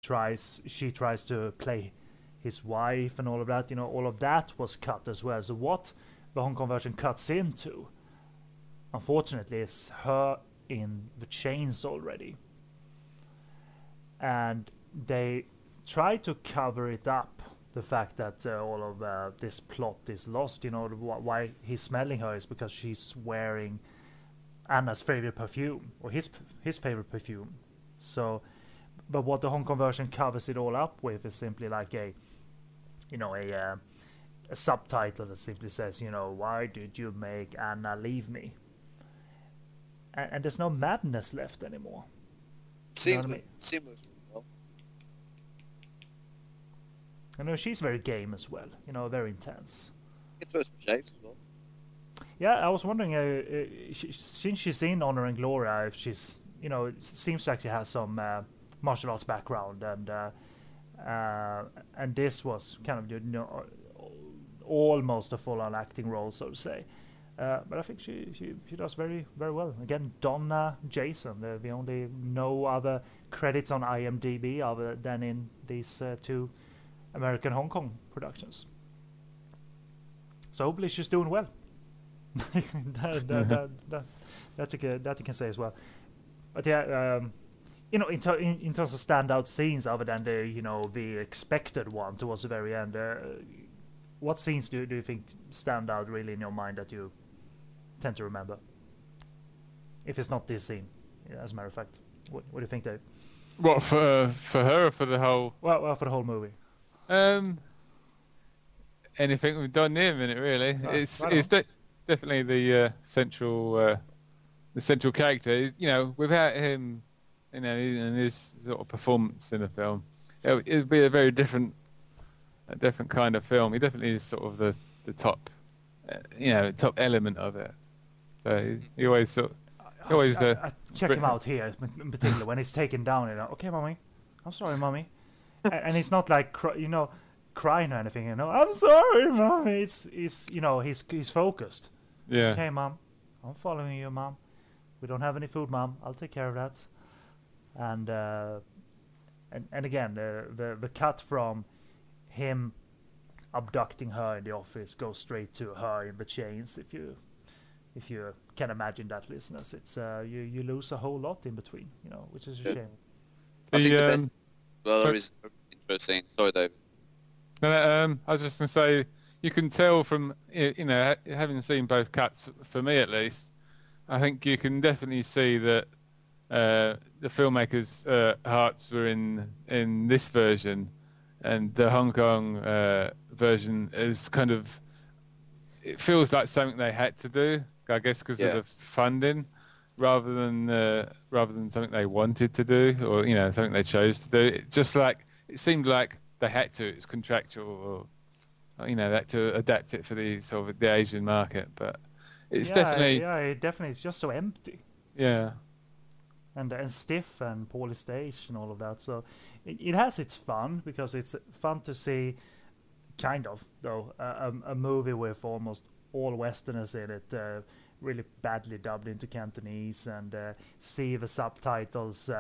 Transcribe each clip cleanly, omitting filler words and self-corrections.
she tries to play his wife and all of that. All of that was cut as well. So what the Hong Kong version cuts into, unfortunately, is her in the chains already, and they try to cover it up. The fact that all of this plot is lost. Why he's smelling her is because she's wearing Anna's favorite perfume, or his favorite perfume. So, but what the Hong Kong version covers it all up with is simply like a subtitle that simply says, why did you make Anna leave me? And there's no madness left anymore. Seems well. She's very game as well. Very intense. It's first shapes as well. Yeah, I was wondering, since she's in Honor and Glory, if she's, it seems to actually have some martial arts background, and this was kind of, almost a full-on acting role, so to say. But I think she does very, very well. Again, Donna Jason. The only no other credits on IMDb other than in these two American Hong Kong productions. So hopefully she's doing well. that you can say as well. But yeah, in terms of standout scenes, other than the expected one towards the very end, what scenes do you think stand out really in your mind that you tend to remember? If it's not this scene, as a matter of fact, what do you think, Dave? What, for her or for the whole? Well, for the whole movie. Anything with Don Niam in it, really. It's definitely the central character. Without him, in his sort of performance in the film, it would be a very different kind of film. He definitely is sort of the top, top element of it. So he always I check him out here in particular when he's taken down. Okay, mommy, I'm sorry, mommy, and it's not like crying or anything. I'm sorry, mommy. He's focused. Yeah. Okay, mom, I'm following you, mom. We don't have any food, mom. I'll take care of that. And again, the cut from him abducting her in the office goes straight to her in the chains. If you can imagine that, listeners, it's you lose a whole lot in between, which is a shame. I think the best is interesting. Sorry, Dave. I was just going to say, you can tell from having seen both cuts, for me at least, I think you can definitely see that the filmmakers' hearts were in this version, and the Hong Kong version is kind of, it feels like something they had to do, I guess, because of the funding, rather than something they wanted to do, or something they chose to do. It seemed like they had to. It's contractual, or they had to adapt it for the sort of the Asian market. But it's definitely it definitely is just so empty. Yeah. And stiff and poorly staged and all of that. So it has its fun, because it's fun to see, kind of, though, a movie with almost all Westerners in it, really badly dubbed into Cantonese, and see the subtitles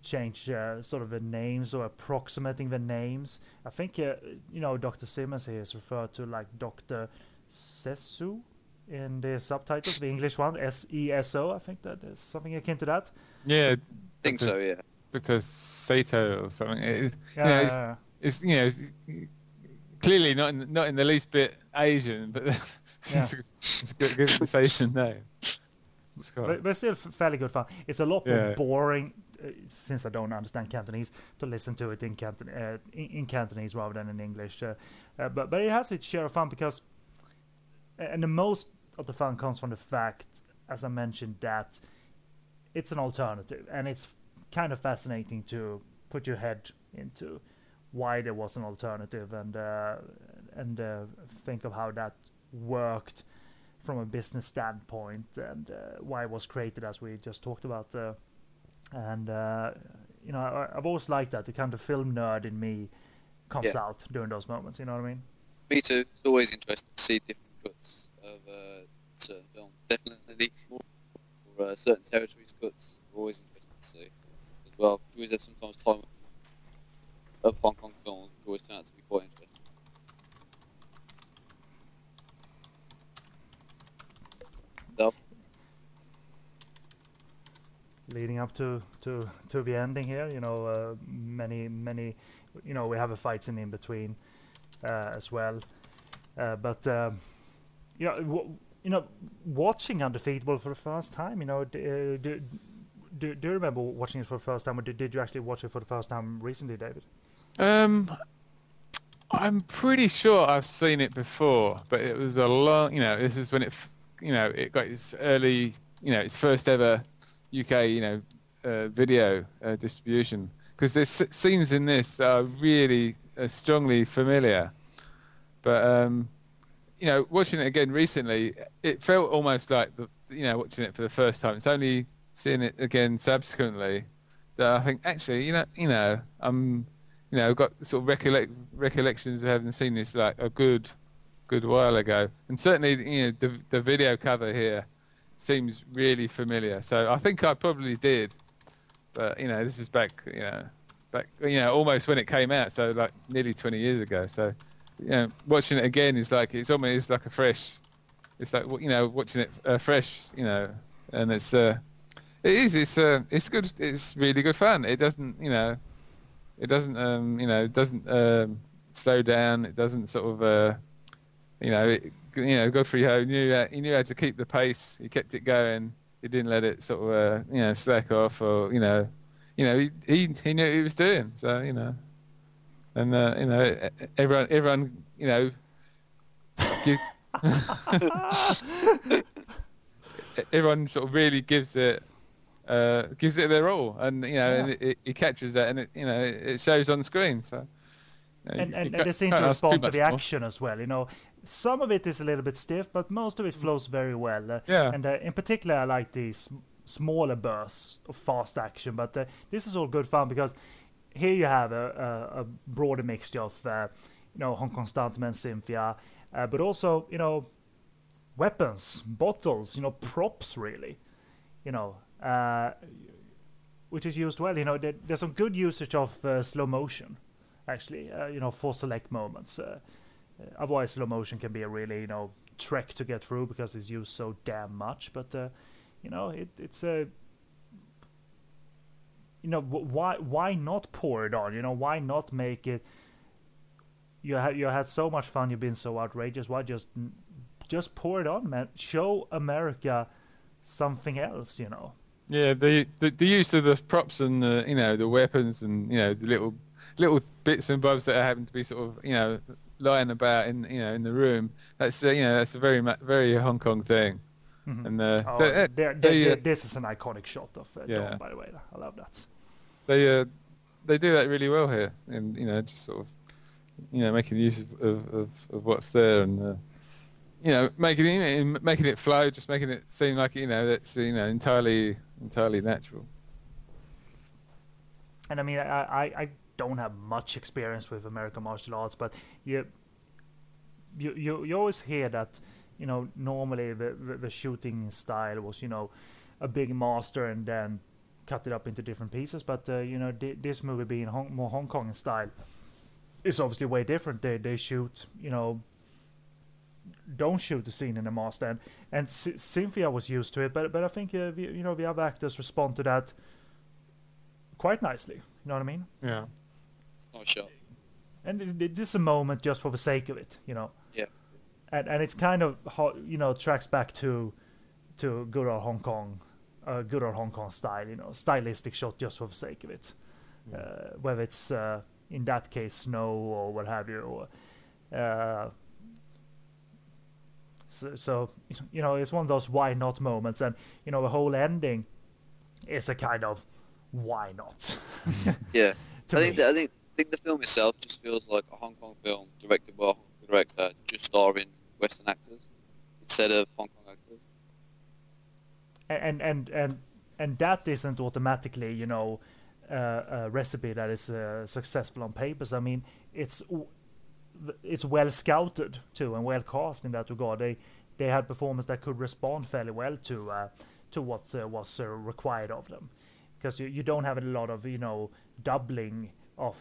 change sort of the names, or approximating the names. I think Dr. Simmons here is referred to like Dr. Sesu in the subtitles, the English one, Seso. I think that is something akin to that. Yeah, I think so. Yeah, Dr. Sato or something. It's clearly not in the least bit Asian, but it's a good pronunciation name. But still fairly good fun. It's a lot more boring, since I don't understand Cantonese, to listen to it in Cantonese rather than in English. But it has its share of fun, because, and the most of the fun comes from the fact, as I mentioned, that it's an alternative, and it's kind of fascinating to put your head into why there was an alternative, and think of how that worked from a business standpoint, and why it was created, as we just talked about. I've always liked that. The kind of film nerd in me comes out during those moments. You know what I mean? Me too. It's always interesting to see different cuts of certain films. Definitely more for certain territories cuts. Always interesting to see as well. We have sometimes time of Hong Kong films always turn out to be quite interesting. So, leading up to the ending here, many, we have a fight scene in between as well, but watching Undefeatable for the first time, do you remember watching it for the first time, or did you actually watch it for the first time recently, David? I'm pretty sure I've seen it before, but it was a long, this is when it got its early, its first ever UK, video distribution, because there's scenes in this that are really strongly familiar. But watching it again recently, it felt almost like watching it for the first time. It's only seeing it again subsequently that I think actually, I've got sort of recollections of having seen this like a good while ago, and certainly the video cover here seems really familiar. So I think I probably did, but this is back almost when it came out, so like nearly 20 years ago. So watching it again is like it's almost like a fresh. It's like watching it fresh, and it's good. It's really good fun. It doesn't slow down. It doesn't sort of Godfrey he knew how to keep the pace. He kept it going. He didn't let it sort of slack off, or he knew what he was doing. So and everyone everyone sort of really gives it their all, and and it captures that, and it shows on screen. So and they seem to respond to the action as well. Some of it is a little bit stiff, but most of it flows very well. And in particular, I like these smaller bursts of fast action. But this is all good fun, because here you have a broader mixture of Hong Kong stuntmen, Cynthia, but also weapons, bottles, props, really, which is used well. There's some good usage of slow motion, actually, for select moments. Otherwise, slow motion can be a really, trek to get through, because it's used so damn much. But it's a, why not pour it on? Why not make it? You had so much fun. You've been so outrageous. Why just pour it on, man? Show America something else. Yeah, the use of the props and the weapons and the little bits and bobs that happen to be sort of lying about in in the room. That's that's a very Hong Kong thing. Mm-hmm. And this is an iconic shot of Don, by the way. I love that. They do that really well here, and just sort of making use of what's there, and making it flow, just making it seem like that's entirely natural. And I mean, I don't have much experience with American martial arts, but you always hear that normally the shooting style was a big master and then cut it up into different pieces. But this movie being more Hong Kong style is obviously way different. They shoot don't shoot the scene in the master, and Cynthia was used to it, but I think the other actors respond to that quite nicely. You know what I mean? Yeah. Oh, sure. And this is a moment just for the sake of it, Yeah. And it's kind of tracks back to good old Hong Kong style, stylistic shot just for the sake of it. Yeah. Whether it's in that case snow or what have you, or so it's one of those why not moments, and the whole ending is a kind of why not. Yeah. I think the film itself just feels like a Hong Kong film directed by a Hong Kong director, just starring Western actors instead of Hong Kong actors. And that isn't automatically a recipe that is successful on papers. I mean, it's well scouted too, and well cast in that regard. They had performers that could respond fairly well to what was required of them, because you don't have a lot of doubling of